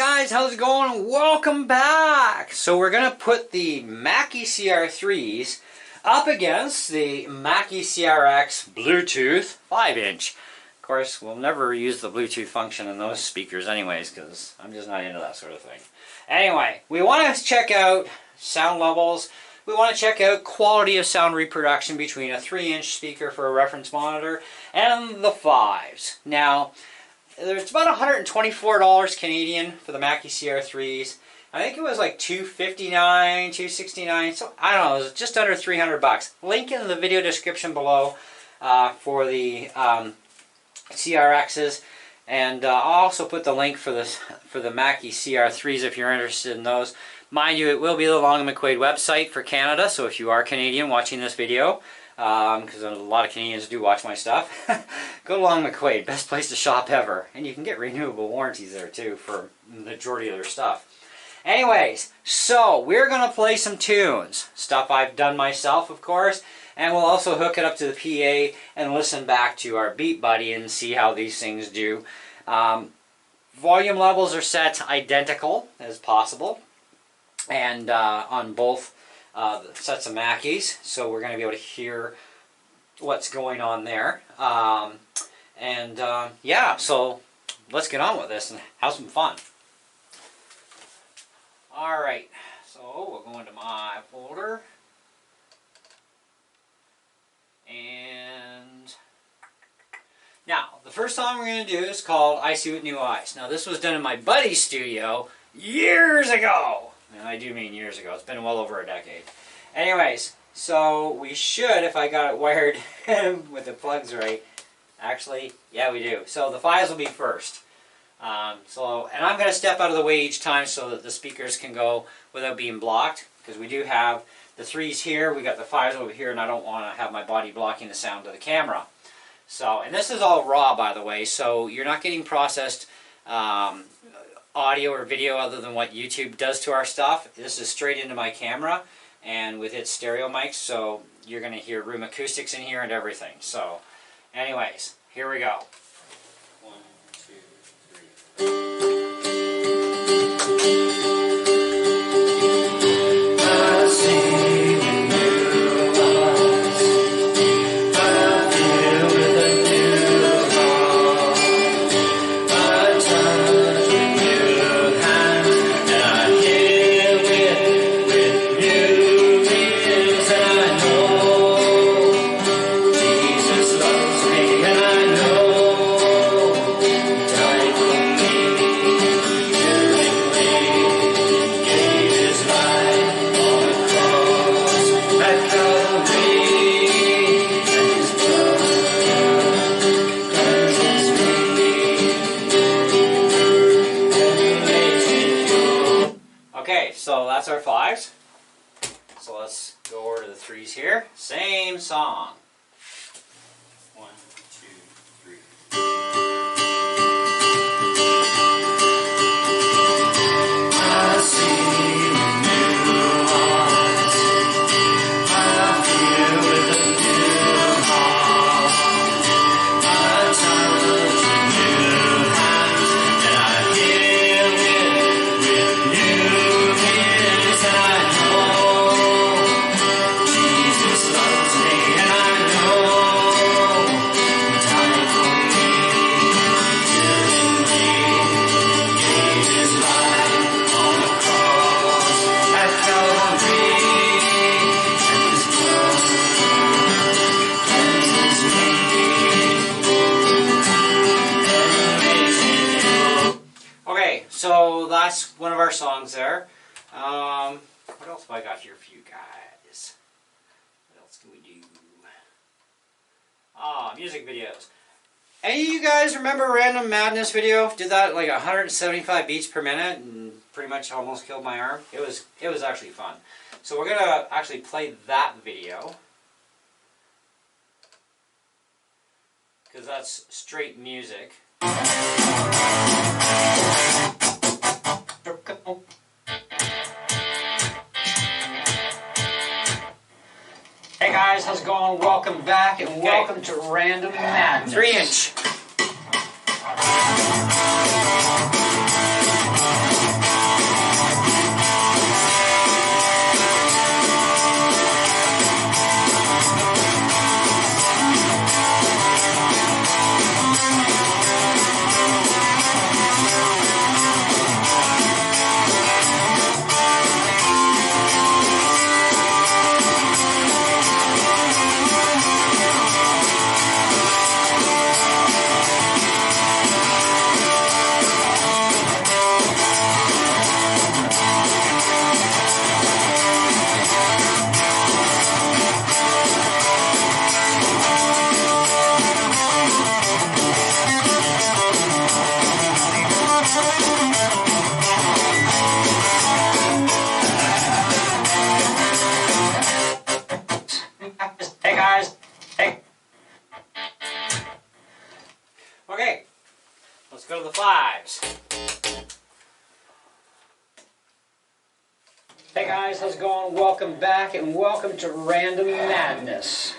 guys, how's it going? Welcome back! So we're going to put the Mackie Cr3s up against the Mackie Cr5 Bluetooth 5-inch. Of course, we'll never use the Bluetooth function in those speakers anyways, because I'm just not into that sort of thing. Anyway, we want to check out sound levels. We want to check out quality of sound reproduction between a 3-inch speaker for a reference monitor and the 5s. Now, there's about $124 Canadian for the Mackie Cr3s. I think it was like $259, $269. So I don't know, it was just under 300 bucks. Link in the video description below for the CRXs, and I'll also put the link for the Mackie Cr3s if you're interested in those. Mind you, it will be the Long & McQuaid website for Canada, so if you are Canadian watching this video, because a lot of Canadians do watch my stuff, go to Long & McQuaid, best place to shop ever. And you can get renewable warranties there too for the majority of their stuff. Anyways, so we're going to play some tunes. Stuff I've done myself, of course, and we'll also hook it up to the PA and listen back to our Beat Buddy and see how these things do. Volume levels are set identical as possible, and on both sets of Mackies, so we're going to be able to hear what's going on there. Yeah, so let's get on with this and have some fun. Alright, so we'll go into my folder, and now the first song we're going to do is called I See With New Eyes. Now this was done in my buddy's studio years ago. And I do mean years ago. It's been well over a decade. Anyways, so we should, if I got it wired with the plugs right. Actually, yeah, we do. So the 5s will be first. And I'm going to step out of the way each time so that the speakers can go without being blocked. Because we do have the 3s here, we got the 5s over here, and I don't want to have my body blocking the sound of the camera. So, and this is all raw, by the way, so you're not getting processed audio or video other than what YouTube does to our stuff. This is straight into my camera and with its stereo mics, so you're going to hear room acoustics in here and everything. So anyways, here we go. 1, 2, 3. So that's our 5s. So let's go over to the 3s here. Same song. 1, 2, 3. I see with new eyes. I feel with a new heart. I touch with new hands, and I hear with new. So that's one of our songs there. What else have I got here for you guys? What else can we do? Music videos. Any of you guys remember Random Madness video? Did that like 175 beats per minute and pretty much almost killed my arm. It was actually fun. So we're gonna actually play that video because that's straight music. Hey guys, how's it going? Welcome back and welcome to Random Madness. 3-inch. this. Hey guys, how's it going? Welcome back and welcome to Random Madness.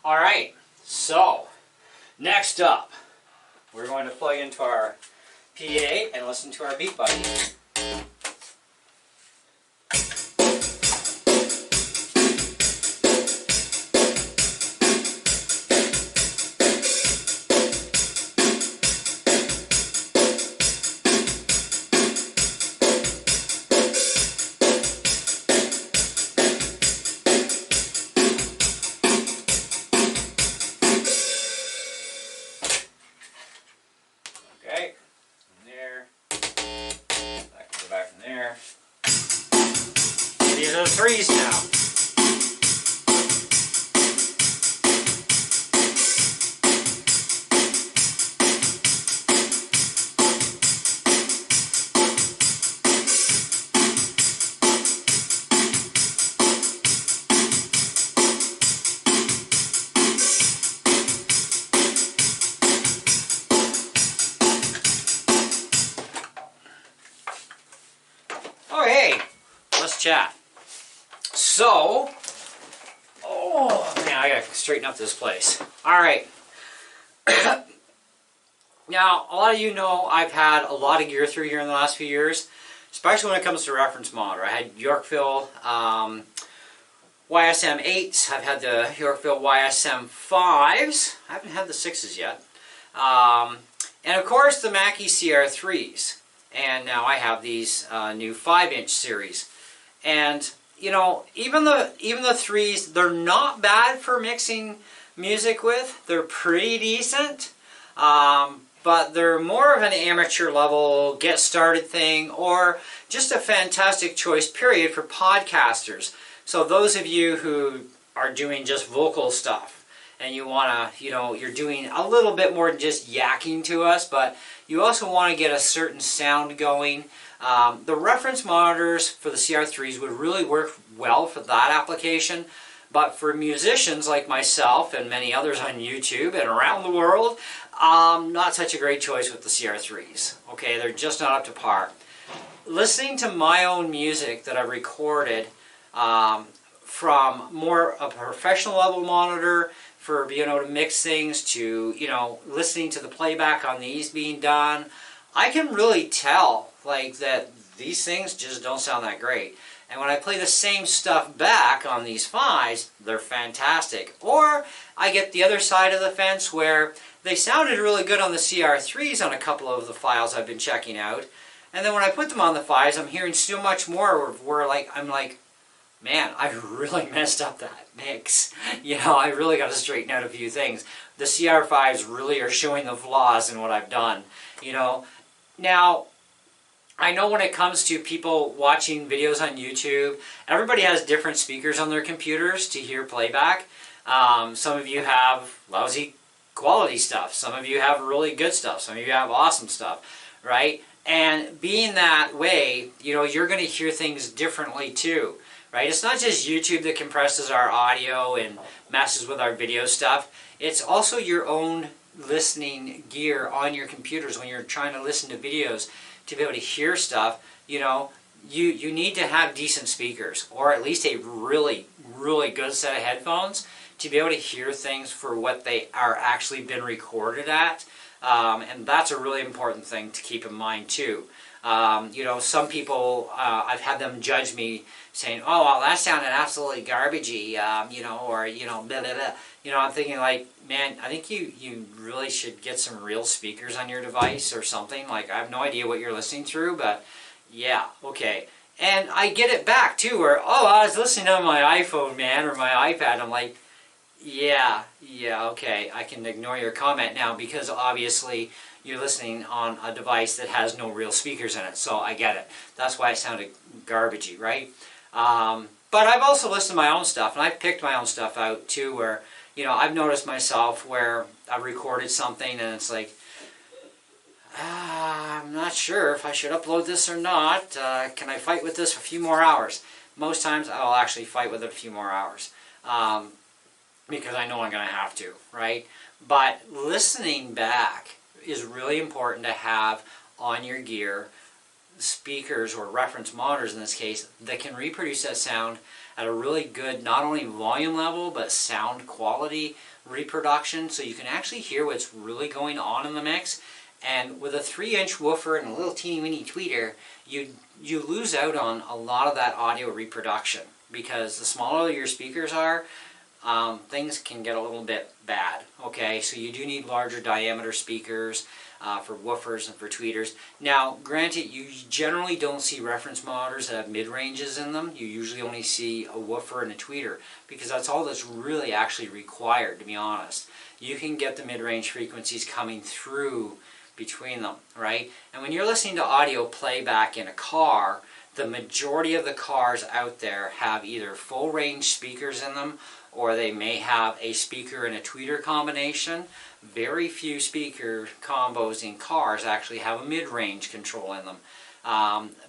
Alright, so next up, we're going to plug into our PA and listen to our Beat Buddy. Okay, in there, I can go back in there. These are the threes now. Oh, hey, let's chat. So, oh man, I gotta straighten up this place. All right. Now, a lot of you know I've had a lot of gear through here in the last few years, especially when it comes to reference monitor. I had Yorkville YSM 8s. I've had the Yorkville YSM 5s. I haven't had the 6s yet. And of course, the Mackie Cr3s. And now I have these new 5-inch series. And, you know, even the 3s, they're not bad for mixing music with. They're pretty decent. But they're more of an amateur level, get started thing, or just a fantastic choice, period, for podcasters. So those of you who are doing just vocal stuff, and you want to, you know, you're doing a little bit more than just yakking to us, but you also want to get a certain sound going. The reference monitors for the CR3s would really work well for that application, but for musicians like myself and many others on YouTube and around the world, not such a great choice with the CR3s. Okay, they're just not up to par. Listening to my own music that I've recorded from more a professional level monitor for being able to mix things to, you know, listening to the playback on these being done, I can really tell like that these things just don't sound that great. And when I play the same stuff back on these 5s, they're fantastic. Or I get the other side of the fence where they sounded really good on the CR3s on a couple of the files I've been checking out. And then when I put them on the 5s, I'm hearing so much more where like, I'm like, man, I really messed up that mix. You know, I really got to straighten out a few things. The CR5s really are showing the flaws in what I've done. You know, now, I know when it comes to people watching videos on YouTube, everybody has different speakers on their computers to hear playback. Some of you have lousy quality stuff. Some of you have really good stuff. Some of you have awesome stuff, right? And being that way, you know, you're going to hear things differently too. Right? It's not just YouTube that compresses our audio and messes with our video stuff. It's also your own listening gear on your computers when you're trying to listen to videos to be able to hear stuff. You know, you need to have decent speakers or at least a really, really good set of headphones to be able to hear things for what they are actually been recorded at. And that's a really important thing to keep in mind too. You know, some people, I've had them judge me saying, oh, well, that sounded absolutely garbagey, you know, or, you know, blah, blah, blah. You know, I'm thinking like, man, I think you really should get some real speakers on your device or something. Like, I have no idea what you're listening through, but yeah, okay. And I get it back, too, where, oh, I was listening on my iPhone, man, or my iPad. I'm like, yeah, okay, I can ignore your comment now because obviously you're listening on a device that has no real speakers in it, so I get it. That's why it sounded garbagey, right? But I've also listened to my own stuff, and I've picked my own stuff out too, where, you know, I've noticed myself where I've recorded something and it's like, I'm not sure if I should upload this or not. Can I fight with this for a few more hours? Most times I'll actually fight with it a few more hours. Because I know I'm going to have to, right? But listening back is really important to have on your gear speakers or reference monitors in this case that can reproduce that sound at a really good, not only volume level, but sound quality reproduction, so you can actually hear what's really going on in the mix. And with a 3-inch woofer and a little teeny weeny tweeter, you lose out on a lot of that audio reproduction, because the smaller your speakers are, things can get a little bit bad. Okay, so you do need larger diameter speakers for woofers and for tweeters. Now, granted, you generally don't see reference monitors that have mid-ranges in them. You usually only see a woofer and a tweeter, because that's all that's really actually required, to be honest. You can get the mid-range frequencies coming through between them, right? And when you're listening to audio playback in a car, the majority of the cars out there have either full range speakers in them, or they may have a speaker and a tweeter combination. Very few speaker combos in cars actually have a mid-range control in them.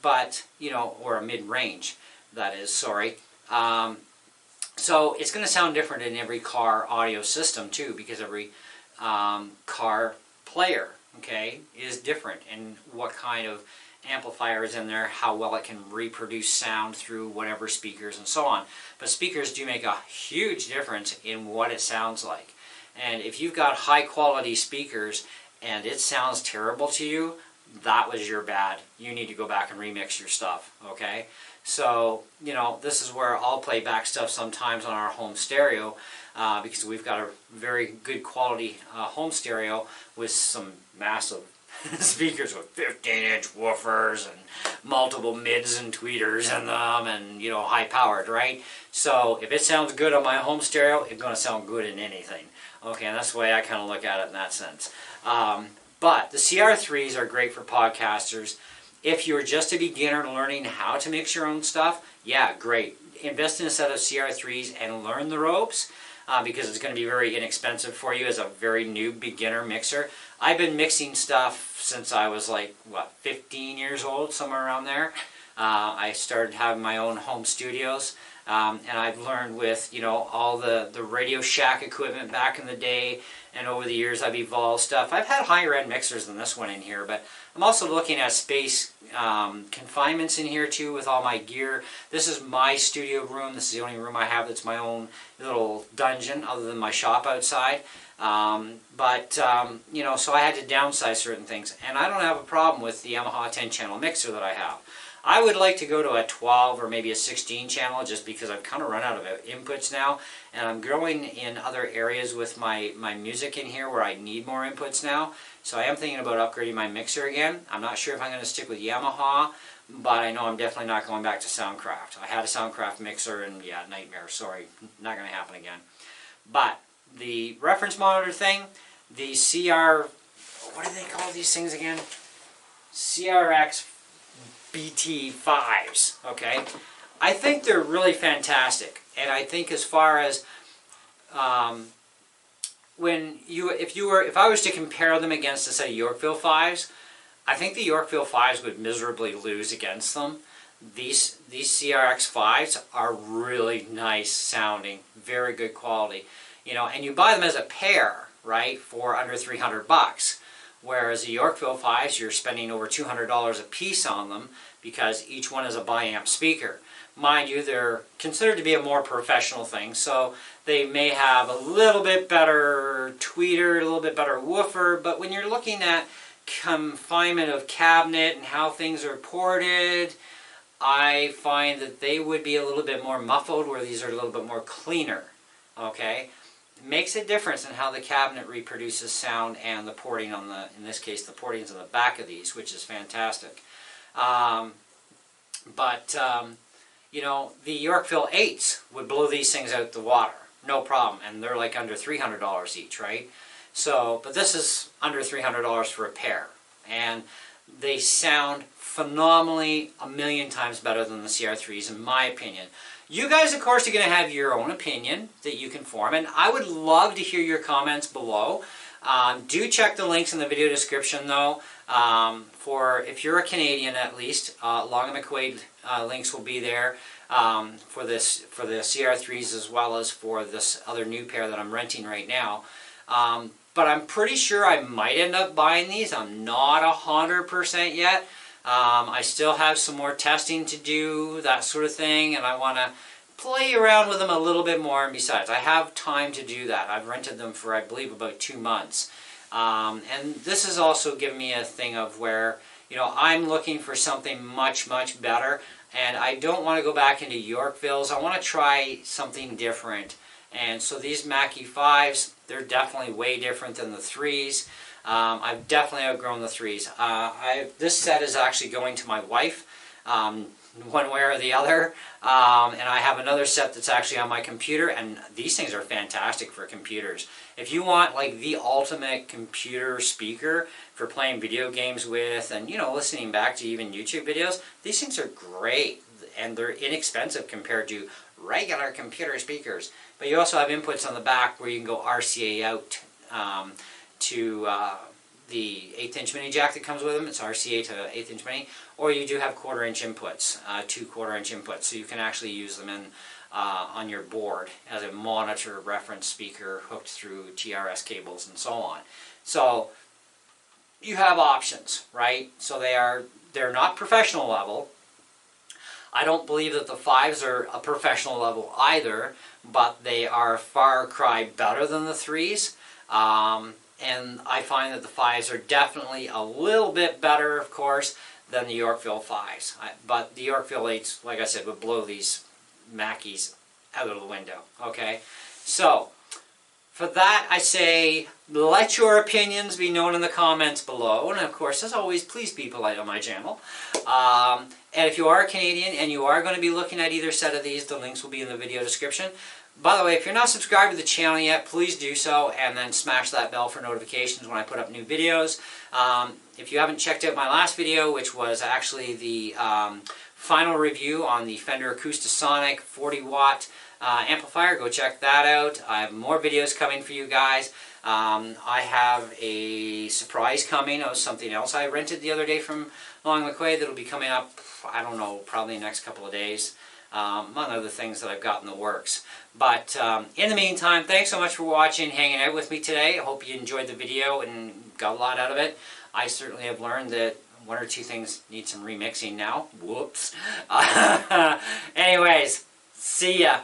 But, you know, or a mid-range, that is, sorry. So it's going to sound different in every car audio system too, because every car player, okay, is different in what kind of amplifier is in there, how well it can reproduce sound through whatever speakers and so on. But speakers do make a huge difference in what it sounds like. And if you've got high quality speakers and it sounds terrible to you, that was your bad. You need to go back and remix your stuff, okay? So, you know, this is where I'll play back stuff sometimes on our home stereo, because we've got a very good quality home stereo with some massive speakers with 15-inch woofers and multiple mids and tweeters in them, and, you know, high powered, right? So if it sounds good on my home stereo, it's going to sound good in anything. Okay, and that's the way I kind of look at it in that sense. But the CR3s are great for podcasters. If you're just a beginner learning how to mix your own stuff, yeah, great. Invest in a set of CR3s and learn the ropes, because it's going to be very inexpensive for you as a very new beginner mixer. I've been mixing stuff since I was like, what, 15 years old, somewhere around there. I started having my own home studios, and I've learned with, you know, all the Radio Shack equipment back in the day, and over the years I've evolved stuff. I've had higher end mixers than this one in here, but I'm also looking at space confinements in here too with all my gear. This is my studio room. This is the only room I have that's my own little dungeon other than my shop outside. You know, so I had to downsize certain things, and I don't have a problem with the Yamaha 10-channel mixer that I have. I would like to go to a 12 or maybe a 16 channel, just because I've kind of run out of inputs now, and I'm growing in other areas with my music in here where I need more inputs now. So I am thinking about upgrading my mixer again. I'm not sure if I'm going to stick with Yamaha, but I know I'm definitely not going back to Soundcraft. I had a Soundcraft mixer, and yeah, nightmare. Sorry, not going to happen again. But the reference monitor thing, the what do they call these things again? Cr5-Xbt, okay? I think they're really fantastic, and I think as far as if I was to compare them against a set of Yorkville 5s, I think the Yorkville 5s would miserably lose against them. These CRX5s are really nice sounding, very good quality. You know, and you buy them as a pair, right, for under $300. Whereas the Yorkville 5s, you're spending over $200 a piece on them, because each one is a bi-amp speaker. Mind you, they're considered to be a more professional thing, so they may have a little bit better tweeter, a little bit better woofer, but when you're looking at confinement of cabinet and how things are ported, I find that they would be a little bit more muffled, where these are a little bit more cleaner. Okay, it makes a difference in how the cabinet reproduces sound and the porting on the, in this case, the porting's on the back of these, which is fantastic. You know, the Yorkville 8s would blow these things out the water, no problem, and they're like under $300 each, right? So, but this is under $300 for a pair, and they sound phenomenally a million times better than the CR3s, in my opinion. You guys, of course, are going to have your own opinion that you can form, and I would love to hear your comments below. Do check the links in the video description, though, for if you're a Canadian at least. Long and McQuaid links will be there for the CR3s, as well as for this other new pair that I'm renting right now. But I'm pretty sure I might end up buying these. I'm not 100% yet. I still have some more testing to do, that sort of thing, and I want to play around with them a little bit more. And besides, I have time to do that. I've rented them for, I believe, about 2 months. And this has also given me a thing of where, you know, I'm looking for something much, much better, and I don't want to go back into Yorkvilles. I want to try something different. And so these Mackie 5s, they're definitely way different than the 3s. I've definitely outgrown the 3s. This set is actually going to my wife, one way or the other, and I have another set that's actually on my computer, and these things are fantastic for computers. If you want like the ultimate computer speaker for playing video games with, and, you know, listening back to even YouTube videos, these things are great, and they're inexpensive compared to regular computer speakers. But you also have inputs on the back where you can go RCA out to the 1/8 inch mini jack that comes with them. It's RCA to 1/8 inch mini, or you do have 1/4 inch inputs, 2 1/4 inch inputs, so you can actually use them in on your board as a monitor reference speaker hooked through TRS cables and so on. So you have options, right? So they're not professional level. I don't believe that the 5s are a professional level either, but they are a far cry better than the 3s. And I find that the 5s are definitely a little bit better, of course, than the Yorkville 5s. But the Yorkville 8s, like I said, would blow these Mackies out of the window. Okay? So, for that, I say, let your opinions be known in the comments below. And of course, as always, please be polite on my channel. And if you are a Canadian and you are going to be looking at either set of these, the links will be in the video description. By the way, if you're not subscribed to the channel yet, please do so, and then smash that bell for notifications when I put up new videos. If you haven't checked out my last video, which was actually the final review on the Fender Acoustasonic 40-watt amplifier, go check that out. I have more videos coming for you guys. I have a surprise coming of something else I rented the other day from Long McQuaid that'll be coming up, I don't know, probably the next couple of days. Among other things that I've got in the works. But in the meantime, thanks so much for watching, hanging out with me today. I hope you enjoyed the video and got a lot out of it. I certainly have learned that 1 or 2 things need some remixing now. Whoops. Anyways, see ya.